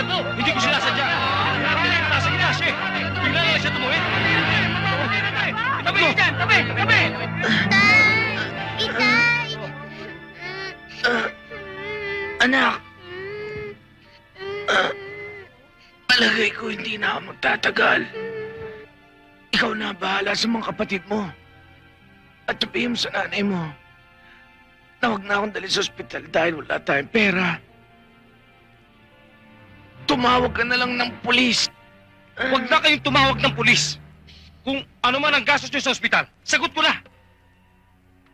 to! Hindi ko sinasadya! Nasa gilas eh! Bigla lang siya tumuhin! Tabi! Dyan! Tabi! Tabi! Itay! Itay! Anak! Palagay ko hindi na ako magtatagal. Ikaw na bahala sa mga kapatid mo. At sabihin mo sa nanay mo na huwag na akong dali sa ospital dahil wala tayong pera. Tumawag ka na lang ng pulis. Huwag na kayong tumawag ng pulis! Kung ano man ang gastos nyo sa ospital, sagot ko na!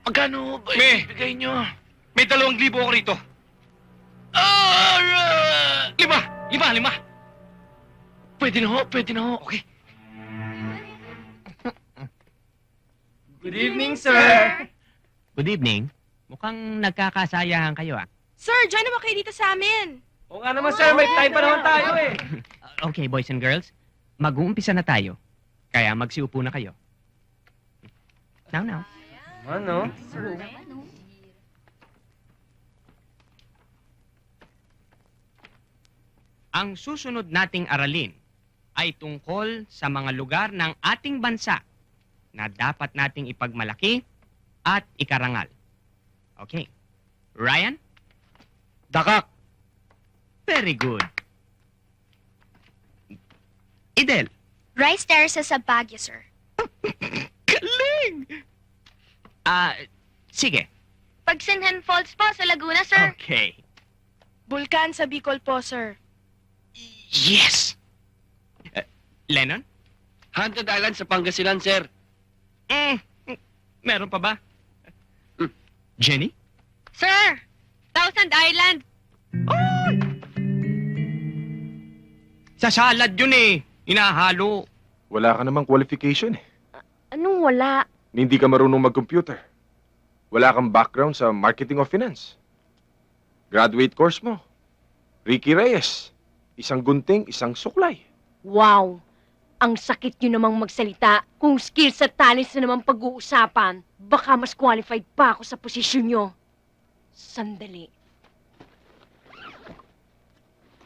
Magkano ba May- ibigay nyo? May 2,000 ako rito. Alright! 5! Pwede na ho, pwede na ho. Okay. Good evening, sir. Good evening. Mukhang nagkakasayahan kayo ah. Sir, join naman kayo dito sa amin. Oo nga naman, sir. May time pa naman tayo eh. Okay, boys and girls. Mag-uumpisa na tayo. Kaya magsiupo na kayo. Now. Ano? Ang susunod nating aralin ay tungkol sa mga lugar ng ating bansa na dapat nating ipagmalaki at ikarangal. Okay. Ryan? Dakak! Very good. Idel? Rice terraces sa Baguio, sir. Galing! Sige. Pagsinhan Falls po sa Laguna, sir. Okay. Bulkan sa Bicol po, sir. Yes! Lennon? Haunted Island sa Pangasinan, sir. Meron pa ba? Jenny? Sir! Thousand Island! Sa salad yun eh. Inahalo. Wala ka namang qualification eh. Anong wala? Hindi ka marunong mag-computer. Wala kang background sa marketing o finance. Graduate course mo. Ricky Reyes. Isang gunting, isang suklay. Wow! Ang sakit nyo namang magsalita. Kung skills at talents na naman pag-uusapan, baka mas qualified pa ako sa posisyon nyo. Sandali.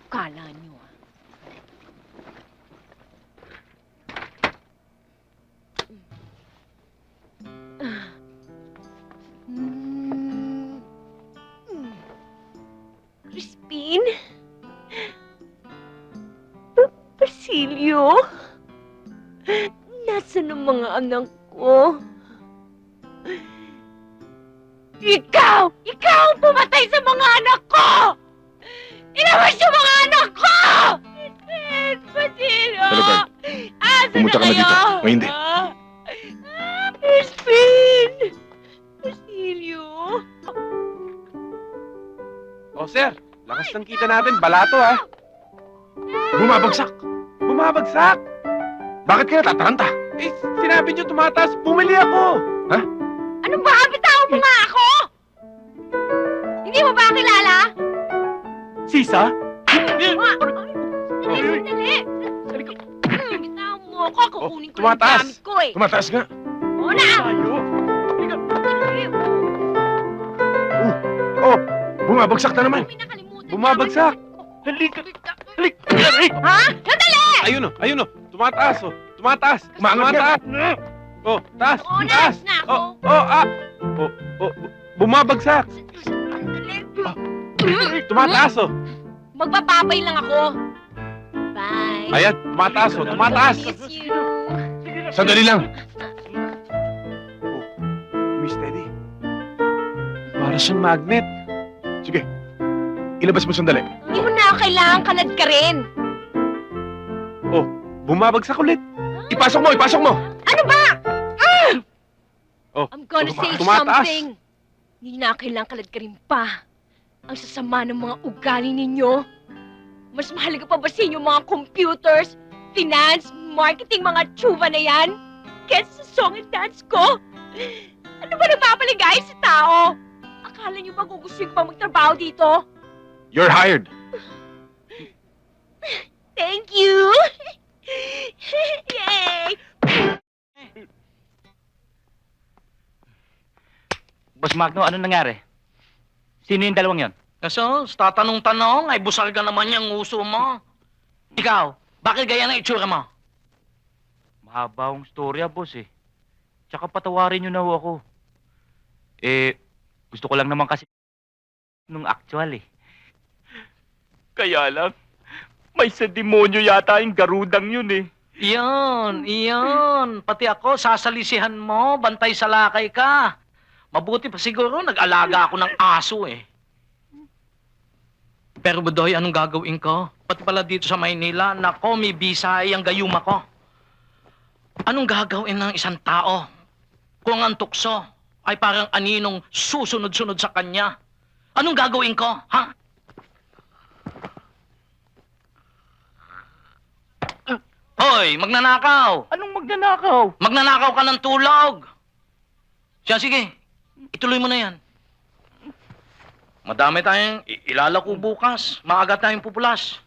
Kala nyo ah. Crispin? Basilio? Nasaan ang mga anak ko? Ikaw! Ikaw ang pumatay sa mga anak ko! Inawas yung mga anak ko! Basilio! Talagay. Asan Pumunta ka na kayo? dito. O hindi? Crispin! Basilio? Oh, sir. Lakas ng kita natin. Balato, ha? Bumabagsak. Bumabagsak? Bakit ka natataranta? Eh, sinabi niyo tumataas. Bumili ako. Ha? Anong ba? Bitawan mo nga ako! Hindi mo ba kilala? Sisa? Sandali! Bitawan mo ako. Kukunin ko yung tumataas. gamit ko eh. Tumataas nga. Oo na! Oh, bumabagsak na naman. May nakalimutan Bumabagsak. namin. Halika. Halika. Halika. Ha? Sandali! Ayun o, ayun o. Tumataas o. Tumataas. Tumataas. Oh, taas. Oo na! Taas. Na ako! Bumabagsak. Sandali! Tumataas o. Magpapapay lang ako. Bye! Ayan, tumataas o. Tumataas. Miss you! Sandali lang. Miss Teddy. Para siyang magnet. Sige. Ilabas mo sandali. Hindi mo na kailangan kalad ka rin. Bumabagsak ulit. Ipasok mo, ipasok mo. Ano ba? Oh, I'm gonna say tumataas. something. Hindi na kailangan kalad ka rin pa. Ang sasama ng mga ugali ninyo. Mas mahalaga pa ba sa inyo mga computers, finance, marketing, mga tsuba na yan? Kesa sa song and dance ko? Ano ba nagpapaligay sa tao? Akala niyo ba gugustuhin ko pa magtrabaho dito? You're hired. Thank you! Yay! Boss Magno, ano nangyari? Sino yung dalawang yon? Kasi sa tatanong-tanong, ay busal ka naman yung uso mo. Ikaw, bakit gaya ng itsura mo? Mahaba ang storya, boss eh. Tsaka patawarin niyo na ho ako. Gusto ko lang naman kasi nung actual eh. Kaya lang, may sa demonyo yata yung garudang yun eh. Iyon. Pati ako, sasalisihan mo, bantay sa lakay ka. Mabuti pa siguro, nag-alaga ako ng aso eh. Pero Budoy, anong gagawin ko? Pati pala dito sa Maynila, nako, may bisay ang gayuma ko. Anong gagawin ng isang tao kung ang tukso ay parang aninong susunod-sunod sa kanya? Anong gagawin ko, ha? Hoy, magnanakaw! Anong magnanakaw? Magnanakaw ka ng tulog! Siya, sige. Ituloy mo na yan. Madami tayong ilalako bukas. Maaga tayong pupulas.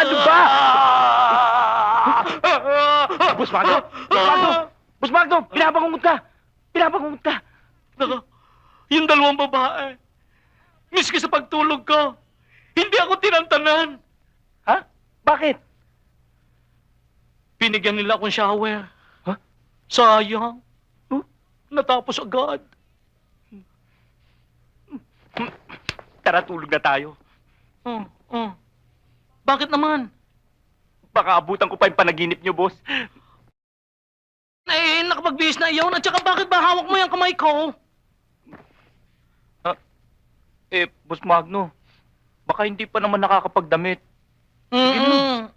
Ano ba? Boss Magno! Boss Magno! Boss Magno! Pinapakungot ka! Pinapakungot ka! Nako, yung dalawang babae. Miski sa pagtulog ko, hindi ako tinantanan. Ha? Bakit? Binigyan nila akong shower. Ha? Sayang. Natapos agad. Tara, tulog na tayo. Bakit naman? Baka abutan ko pa yung panaginip niyo, boss. Nakapagbihis na iyon. At saka bakit ba hawak mo yung kamay ko? Boss Magno, baka hindi pa naman nakakapagdamit.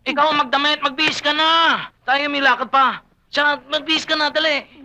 Ikaw ang magdamit, magbihis ka na. Tayo may lakad pa. Siya, magbihis ka na, dali.